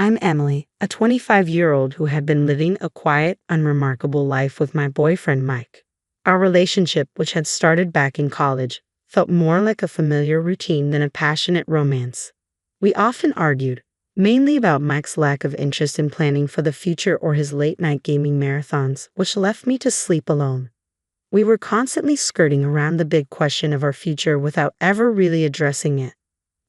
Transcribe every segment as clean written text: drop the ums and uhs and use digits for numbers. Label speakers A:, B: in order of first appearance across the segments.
A: I'm Emily, a 25-year-old who had been living a quiet, unremarkable life with my boyfriend Mike. Our relationship, which had started back in college, felt more like a familiar routine than a passionate romance. We often argued, mainly about Mike's lack of interest in planning for the future or his late-night gaming marathons, which left me to sleep alone. We were constantly skirting around the big question of our future without ever really addressing it.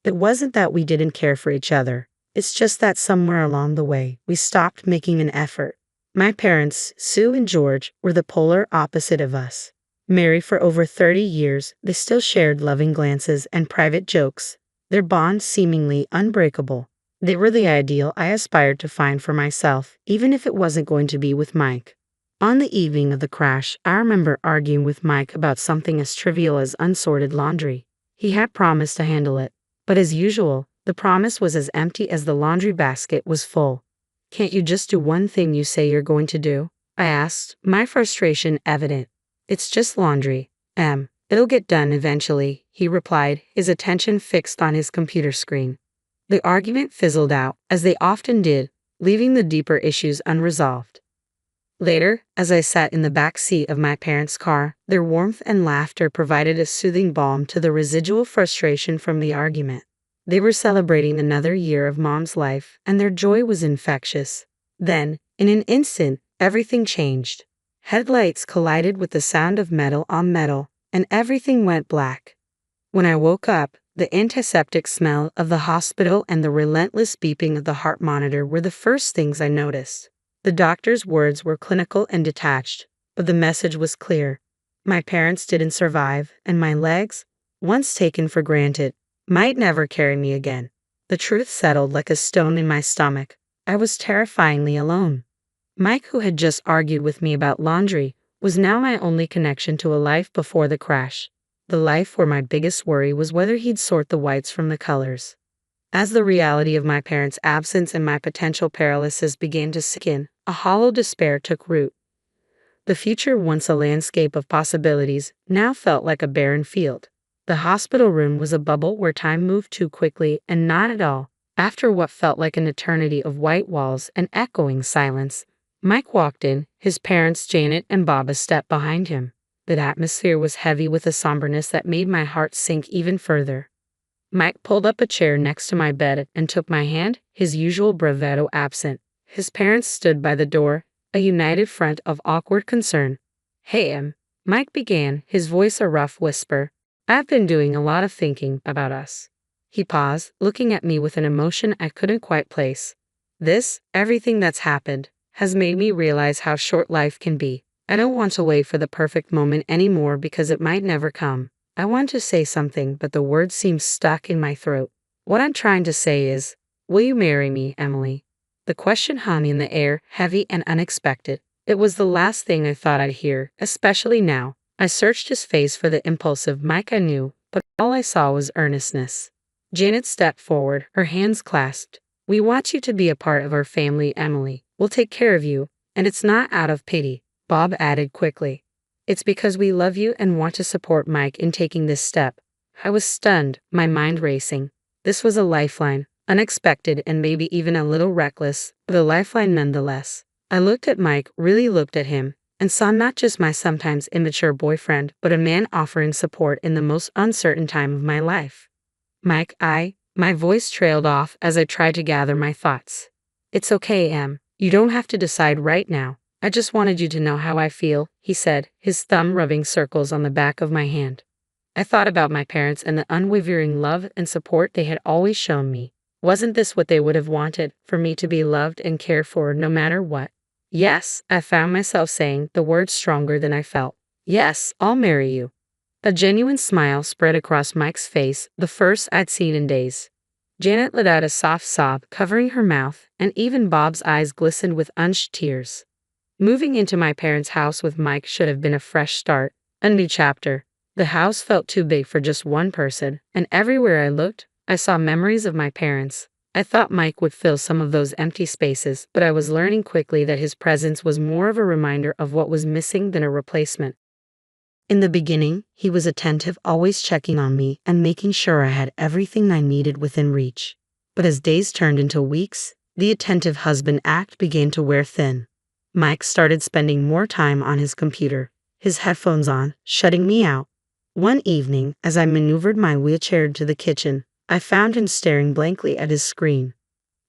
A: It wasn't that we didn't care for each other. It's just that somewhere along the way, we stopped making an effort. My parents, Sue and George, were the polar opposite of us. Married for over 30 years, they still shared loving glances and private jokes, their bond seemingly unbreakable. They were the ideal I aspired to find for myself, even if it wasn't going to be with Mike. On the evening of the crash, I remember arguing with Mike about something as trivial as unsorted laundry. He had promised to handle it, but as usual, the promise was as empty as the laundry basket was full. "Can't you just do one thing you say you're going to do?" I asked, my frustration evident. "It's just laundry, Em. It'll get done eventually," he replied, his attention fixed on his computer screen. The argument fizzled out, as they often did, leaving the deeper issues unresolved. Later, as I sat in the back seat of my parents' car, their warmth and laughter provided a soothing balm to the residual frustration from the argument. They were celebrating another year of Mom's life, and their joy was infectious. Then, in an instant, everything changed. Headlights collided with the sound of metal on metal, and everything went black. When I woke up, the antiseptic smell of the hospital and the relentless beeping of the heart monitor were the first things I noticed. The doctor's words were clinical and detached, but the message was clear. My parents didn't survive, and my legs, once taken for granted, might never carry me again. The truth settled like a stone in my stomach. I was terrifyingly alone. Mike, who had just argued with me about laundry, was now my only connection to a life before the crash. The life where my biggest worry was whether he'd sort the whites from the colors. As the reality of my parents' absence and my potential paralysis began to sink in, a hollow despair took root. The future, once a landscape of possibilities, now felt like a barren field. The hospital room was a bubble where time moved too quickly and not at all. After what felt like an eternity of white walls and echoing silence, Mike walked in, his parents Janet and Bob a step behind him. The atmosphere was heavy with a somberness that made my heart sink even further. Mike pulled up a chair next to my bed and took my hand, his usual bravado absent. His parents stood by the door, a united front of awkward concern. "Hey, Em," Mike began, his voice a rough whisper. "I've been doing a lot of thinking about us." He paused, looking at me with an emotion I couldn't quite place. Everything that's happened, has made me realize how short life can be. I don't want to wait for the perfect moment anymore because it might never come. I want to say something, but the words seem stuck in my throat. What I'm trying to say is, will you marry me, Emily? The question hung in the air, heavy and unexpected. It was the last thing I thought I'd hear, especially now. I searched his face for the impulsive Mike I knew, but all I saw was earnestness. Janet stepped forward, her hands clasped. "We want you to be a part of our family, Emily. We'll take care of you, and it's not out of pity," Bob added quickly. "It's because we love you and want to support Mike in taking this step." I was stunned, my mind racing. This was a lifeline, unexpected and maybe even a little reckless, but a lifeline nonetheless. I looked at Mike, really looked at him, and saw not just my sometimes immature boyfriend, but a man offering support in the most uncertain time of my life. "Mike, my voice trailed off as I tried to gather my thoughts. "It's okay, Em. You don't have to decide right now. I just wanted you to know how I feel," he said, his thumb rubbing circles on the back of my hand. I thought about my parents and the unwavering love and support they had always shown me. Wasn't this what they would have wanted, for me to be loved and cared for no matter what? "Yes," I found myself saying, the words stronger than I felt. "Yes, I'll marry you." A genuine smile spread across Mike's face, the first I'd seen in days. Janet let out a soft sob, covering her mouth, and even Bob's eyes glistened with unshed tears. Moving into my parents' house with Mike should have been a fresh start, a new chapter. The house felt too big for just one person, and everywhere I looked, I saw memories of my parents. I thought Mike would fill some of those empty spaces, but I was learning quickly that his presence was more of a reminder of what was missing than a replacement. In the beginning, he was attentive, always checking on me and making sure I had everything I needed within reach. But as days turned into weeks, The attentive husband act began to wear thin. Mike started spending more time on his computer, his headphones on, shutting me out. One evening, as I maneuvered my wheelchair to the kitchen, I found him staring blankly at his screen.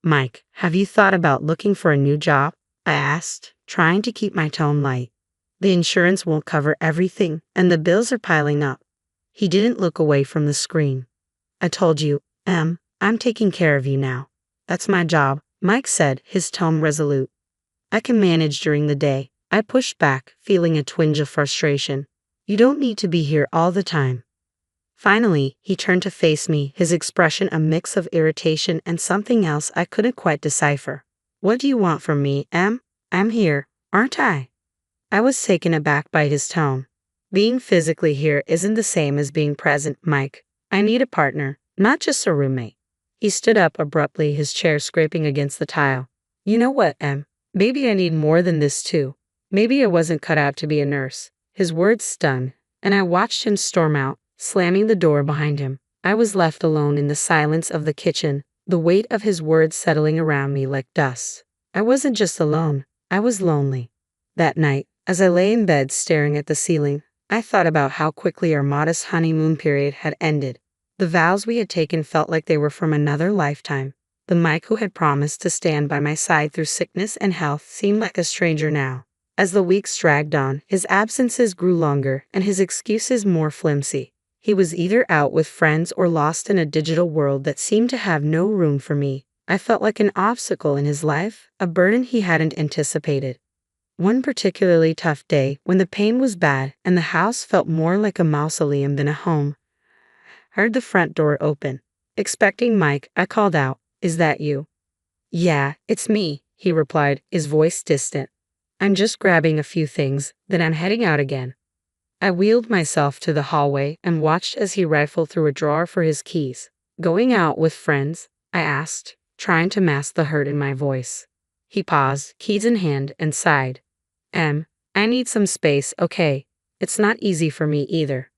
A: Mike, have you thought about looking for a new job? I asked, trying to keep my tone light. The insurance won't cover everything, and the bills are piling up. He didn't look away from the screen. I told you, I'm taking care of you now. That's my job, Mike said, his tone resolute. I can manage during the day. I pushed back, feeling a twinge of frustration. You don't need to be here all the time. Finally, he turned to face me, his expression a mix of irritation and something else I couldn't quite decipher. What do you want from me, Em? I'm here, aren't I? I was taken aback by his tone. Being physically here isn't the same as being present, Mike. I need a partner, not just a roommate. He stood up abruptly, his chair scraping against the tile. You know what, Em? Maybe I need more than this too. Maybe I wasn't cut out to be a nurse. His words stung, and I watched him storm out, slamming the door behind him. I was left alone in the silence of the kitchen, the weight of his words settling around me like dust. I wasn't just alone, I was lonely. That night, as I lay in bed staring at the ceiling, I thought about how quickly our modest honeymoon period had ended. The vows we had taken felt like they were from another lifetime. The Mike who had promised to stand by my side through sickness and health seemed like a stranger now. As the weeks dragged on, his absences grew longer and his excuses more flimsy. He was either out with friends or lost in a digital world that seemed to have no room for me. I felt like an obstacle in his life, a burden he hadn't anticipated. One particularly tough day, when the pain was bad and the house felt more like a mausoleum than a home, I heard the front door open. Expecting Mike, I called out, "Is that you?" "Yeah, it's me," he replied, his voice distant. "I'm just grabbing a few things, then I'm heading out again." I wheeled myself to the hallway and watched as he rifled through a drawer for his keys. "Going out with friends?" I asked, trying to mask the hurt in my voice. He paused, keys in hand, and sighed. I need some space, okay? It's not easy for me either."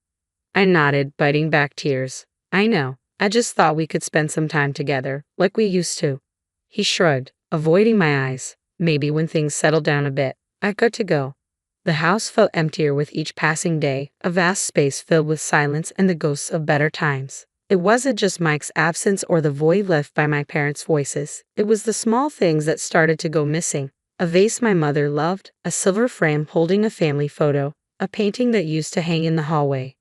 A: I nodded, biting back tears. "I know. I just thought we could spend some time together, like we used to." He shrugged, avoiding my eyes. "Maybe when things settle down a bit, I've got to go." The house felt emptier with each passing day, a vast space filled with silence and the ghosts of better times. It wasn't just Mike's absence or the void left by my parents' voices. It was the small things that started to go missing. A vase my mother loved, a silver frame holding a family photo, a painting that used to hang in the hallway.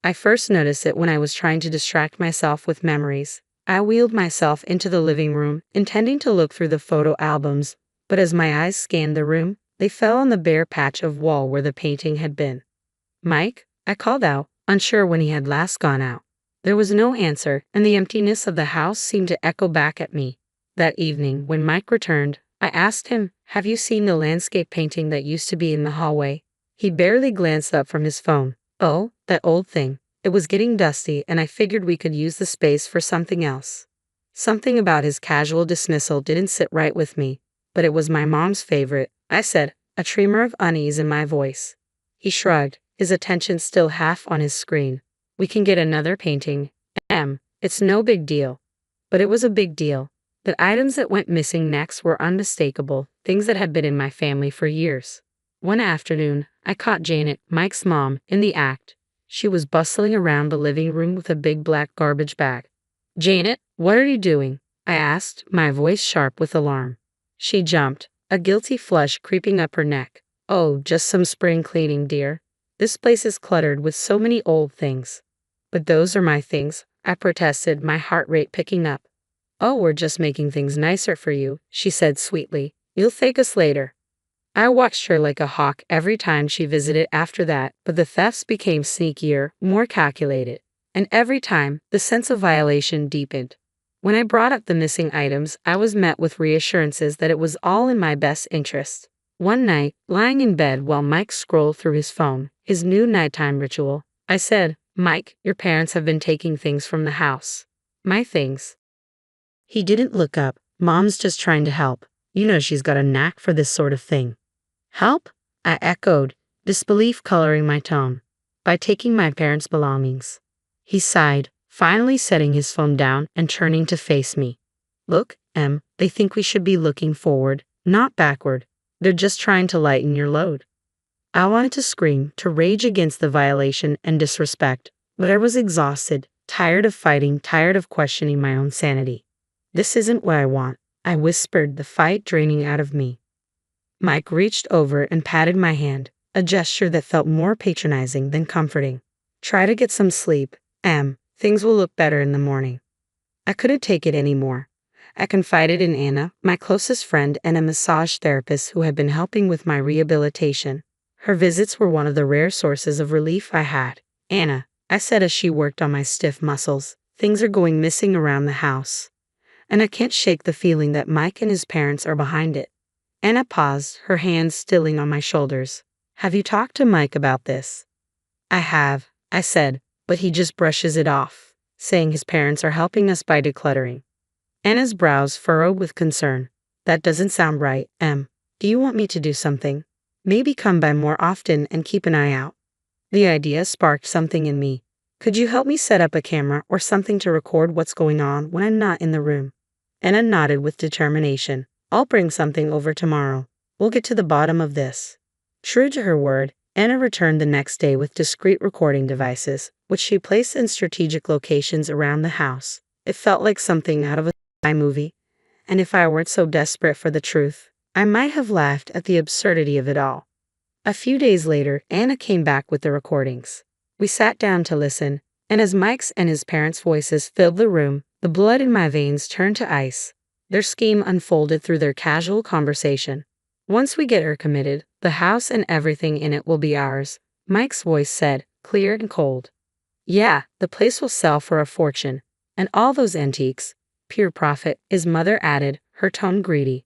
A: I first noticed it when I was trying to distract myself with memories. I wheeled myself into the living room, intending to look through the photo albums, but as my eyes scanned the room, they fell on the bare patch of wall where the painting had been. "Mike?" I called out, unsure when he had last gone out. There was no answer, and the emptiness of the house seemed to echo back at me. That evening, when Mike returned, I asked him, "Have you seen the landscape painting that used to be in the hallway?" He barely glanced up from his phone. "Oh, that old thing. It was getting dusty, and I figured we could use the space for something else." Something about his casual dismissal didn't sit right with me, but it was my mom's favorite, I said, a tremor of unease in my voice. He shrugged, his attention still half on his screen. "We can get another painting. It's no big deal." But it was a big deal. The items that went missing next were unmistakable, things that had been in my family for years. One afternoon, I caught Janet, Mike's mom, in the act. She was bustling around the living room with a big black garbage bag. "Janet, what are you doing?" I asked, my voice sharp with alarm. She jumped, a guilty flush creeping up her neck. "Oh, just some spring cleaning, dear. This place is cluttered with so many old things." "But those are my things," I protested, my heart rate picking up. "Oh, we're just making things nicer for you," she said sweetly. "You'll thank us later." I watched her like a hawk every time she visited after that, but the thefts became sneakier, more calculated. And every time, the sense of violation deepened. When I brought up the missing items, I was met with reassurances that it was all in my best interest. One night, lying in bed while Mike scrolled through his phone, his new nighttime ritual, I said, "Mike, your parents have been taking things from the house." "My things?" He didn't look up. "Mom's just trying to help. You know she's got a knack for this sort of thing." "Help?" I echoed, disbelief coloring my tone. "By taking my parents' belongings." He sighed, finally setting his phone down and turning to face me. "Look, They think we should be looking forward, not backward. They're just trying to lighten your load. I wanted to scream, to rage against the violation and disrespect, but I was exhausted, tired of fighting, tired of questioning my own sanity. This isn't what I want, I whispered, the fight draining out of me. Mike reached over and patted my hand, a gesture that felt more patronizing than comforting. Try to get some sleep, things will look better in the morning. I couldn't take it anymore. I confided in Anna, my closest friend and a massage therapist who had been helping with my rehabilitation. Her visits were one of the rare sources of relief I had. Anna, I said as she worked on my stiff muscles, things are going missing around the house. And I can't shake the feeling that Mike and his parents are behind it. Anna paused, her hands stilling on my shoulders. Have you talked to Mike about this? I have, I said, but he just brushes it off, saying his parents are helping us by decluttering. Anna's brows furrowed with concern. That doesn't sound right, Do you want me to do something? Maybe come by more often and keep an eye out. The idea sparked something in me. Could you help me set up a camera or something to record what's going on when I'm not in the room? Anna nodded with determination. I'll bring something over tomorrow. We'll get to the bottom of this. True to her word, Anna returned the next day with discreet recording devices, which she placed in strategic locations around the house. It felt like something out of a spy movie, and if I weren't so desperate for the truth, I might have laughed at the absurdity of it all. A few days later, Anna came back with the recordings. We sat down to listen, and as Mike's and his parents' voices filled the room, the blood in my veins turned to ice. Their scheme unfolded through their casual conversation. Once we get her committed, the house and everything in it will be ours, Mike's voice said, clear and cold. Yeah, the place will sell for a fortune. And all those antiques, pure profit, his mother added, her tone greedy.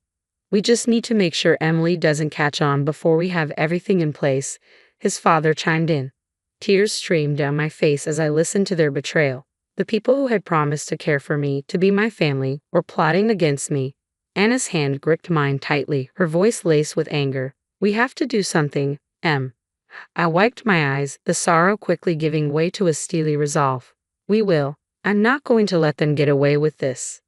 A: We just need to make sure Emily doesn't catch on before we have everything in place, his father chimed in. Tears streamed down my face as I listened to their betrayal. The people who had promised to care for me, to be my family, were plotting against me. Anna's hand gripped mine tightly, her voice laced with anger. We have to do something, I wiped my eyes, the sorrow quickly giving way to a steely resolve. We will. I'm not going to let them get away with this.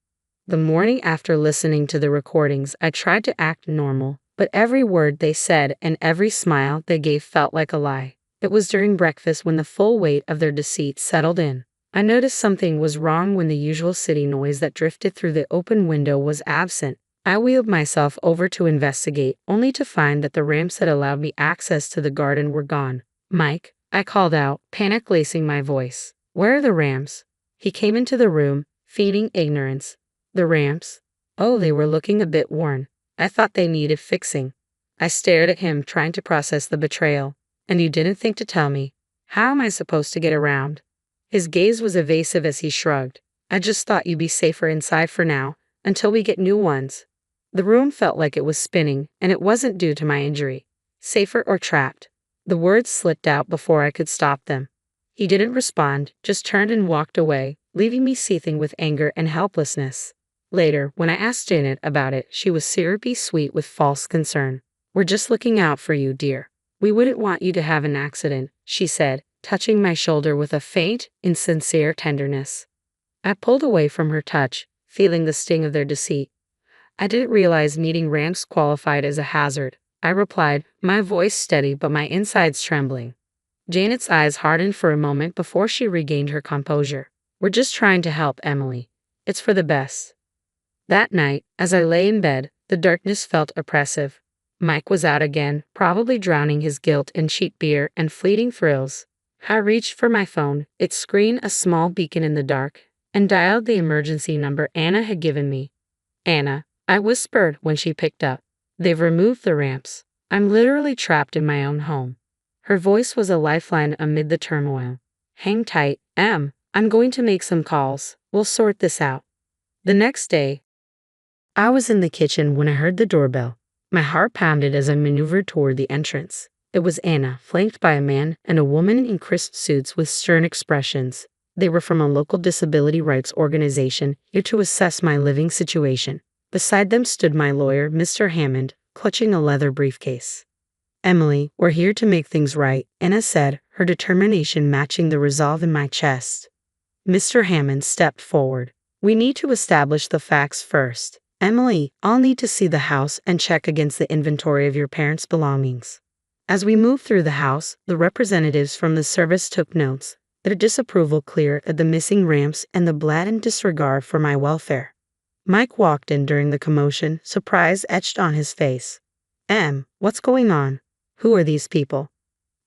A: The morning after listening to the recordings, I tried to act normal, but every word they said and every smile they gave felt like a lie. It was during breakfast when the full weight of their deceit settled in. I noticed something was wrong when the usual city noise that drifted through the open window was absent. I wheeled myself over to investigate, only to find that the ramps that allowed me access to the garden were gone. Mike, I called out, panic lacing my voice. Where are the ramps? He came into the room, feigning ignorance. The ramps? Oh, they were looking a bit worn. I thought they needed fixing. I stared at him, trying to process the betrayal. And you didn't think to tell me. How am I supposed to get around? His gaze was evasive as he shrugged. I just thought you'd be safer inside for now, until we get new ones. The room felt like it was spinning, and it wasn't due to my injury. Safer or trapped? The words slipped out before I could stop them. He didn't respond, just turned and walked away, leaving me seething with anger and helplessness. Later, when I asked Janet about it, she was syrupy sweet with false concern. We're just looking out for you, dear. We wouldn't want you to have an accident, she said, touching my shoulder with a faint, insincere tenderness. I pulled away from her touch, feeling the sting of their deceit. I didn't realize needing ramps qualified as a hazard. I replied, my voice steady but my insides trembling. Janet's eyes hardened for a moment before she regained her composure. We're just trying to help, Emily. It's for the best. That night, as I lay in bed, the darkness felt oppressive. Mike was out again, probably drowning his guilt in cheap beer and fleeting thrills. I reached for my phone, its screen a small beacon in the dark, and dialed the emergency number Anna had given me. Anna, I whispered when she picked up. They've removed the ramps. I'm literally trapped in my own home. Her voice was a lifeline amid the turmoil. Hang tight, I'm going to make some calls. We'll sort this out. The next day, I was in the kitchen when I heard the doorbell. My heart pounded as I maneuvered toward the entrance. It was Anna, flanked by a man and a woman in crisp suits with stern expressions. They were from a local disability rights organization here to assess my living situation. Beside them stood my lawyer, Mr. Hammond, clutching a leather briefcase. Emily, we're here to make things right, Anna said, her determination matching the resolve in my chest. Mr. Hammond stepped forward. We need to establish the facts first. Emily, I'll need to see the house and check against the inventory of your parents' belongings. As we moved through the house, the representatives from the service took notes, their disapproval clear at the missing ramps and the blatant disregard for my welfare. Mike walked in during the commotion, surprise etched on his face. What's going on? Who are these people?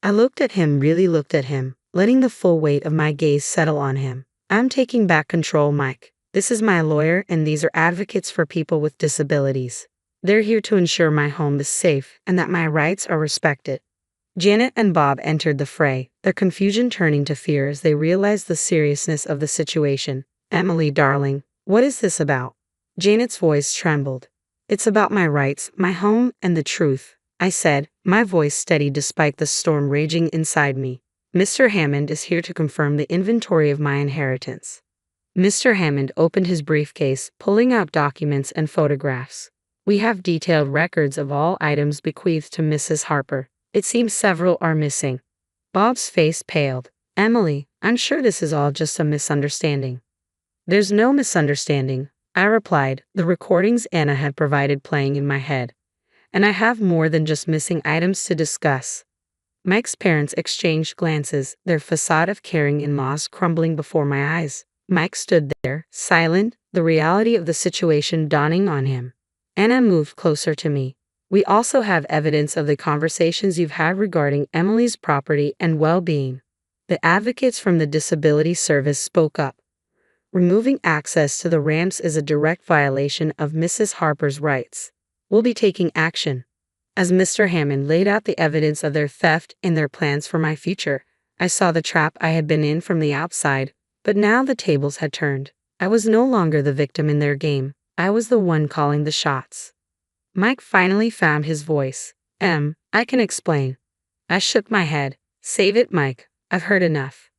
A: I really looked at him, letting the full weight of my gaze settle on him. I'm taking back control, Mike. This is my lawyer, and these are advocates for people with disabilities. They're here to ensure my home is safe and that my rights are respected. Janet and Bob entered the fray, their confusion turning to fear as they realized the seriousness of the situation. Emily, darling, what is this about? Janet's voice trembled. It's about my rights, my home, and the truth, I said, my voice steady despite the storm raging inside me. Mr. Hammond is here to confirm the inventory of my inheritance. Mr. Hammond opened his briefcase, pulling out documents and photographs. We have detailed records of all items bequeathed to Mrs. Harper. It seems several are missing. Bob's face paled. Emily, I'm sure this is all just a misunderstanding. There's no misunderstanding, I replied, the recordings Anna had provided playing in my head. And I have more than just missing items to discuss. Mike's parents exchanged glances, their facade of caring in-laws crumbling before my eyes. Mike stood there, silent, the reality of the situation dawning on him. Anna moved closer to me. We also have evidence of the conversations you've had regarding Emily's property and well-being. The advocates from the Disability Service spoke up. Removing access to the ramps is a direct violation of Mrs. Harper's rights. We'll be taking action. As Mr. Hammond laid out the evidence of their theft and their plans for my future, I saw the trap I had been in from the outside, but now the tables had turned. I was no longer the victim in their game. I was the one calling the shots. Mike finally found his voice. I can explain. I shook my head. Save it, Mike. I've heard enough.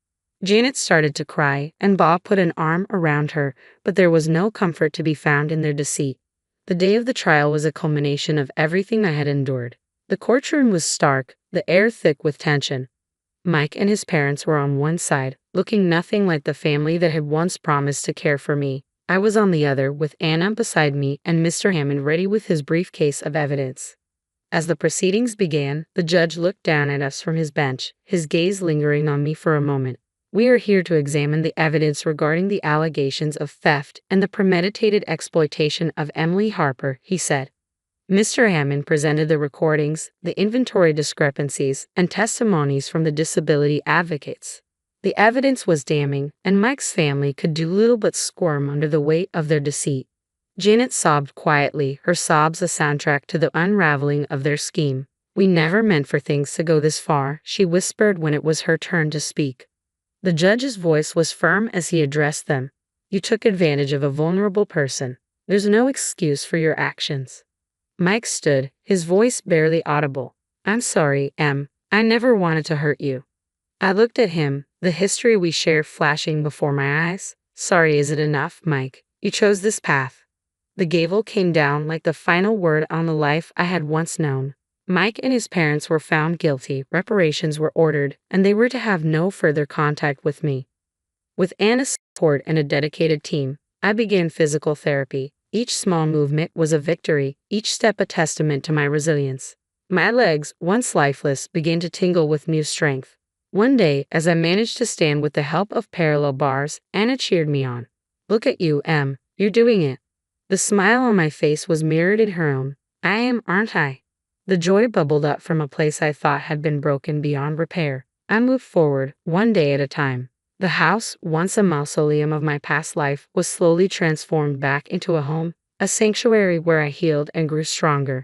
A: Janet started to cry, and Bob put an arm around her, but there was no comfort to be found in their deceit. The day of the trial was a culmination of everything I had endured. The courtroom was stark, the air thick with tension. Mike and his parents were on one side, looking nothing like the family that had once promised to care for me. I was on the other, with Anna beside me and Mr. Hammond ready with his briefcase of evidence. As the proceedings began, the judge looked down at us from his bench, his gaze lingering on me for a moment. We are here to examine the evidence regarding the allegations of theft and the premeditated exploitation of Emily Harper, he said. Mr. Hammond presented the recordings, the inventory discrepancies, and testimonies from the disability advocates. The evidence was damning, and Mike's family could do little but squirm under the weight of their deceit. Janet sobbed quietly, her sobs a soundtrack to the unraveling of their scheme. We never meant for things to go this far, she whispered when it was her turn to speak. The judge's voice was firm as he addressed them. You took advantage of a vulnerable person. There's no excuse for your actions. Mike stood, his voice barely audible. I'm sorry, Em. I never wanted to hurt you. I looked at him, the history we shared flashing before my eyes. Sorry, is it enough, Mike? You chose this path. The gavel came down like the final word on the life I had once known. Mike and his parents were found guilty, reparations were ordered, and they were to have no further contact with me. With Anna's support and a dedicated team, I began physical therapy. Each small movement was a victory, each step a testament to my resilience. My legs, once lifeless, began to tingle with new strength. One day, as I managed to stand with the help of parallel bars, Anna cheered me on. Look at you, Em. You're doing it. The smile on my face was mirrored in her own. I am, aren't I? The joy bubbled up from a place I thought had been broken beyond repair. I moved forward, one day at a time. The house, once a mausoleum of my past life, was slowly transformed back into a home, a sanctuary where I healed and grew stronger.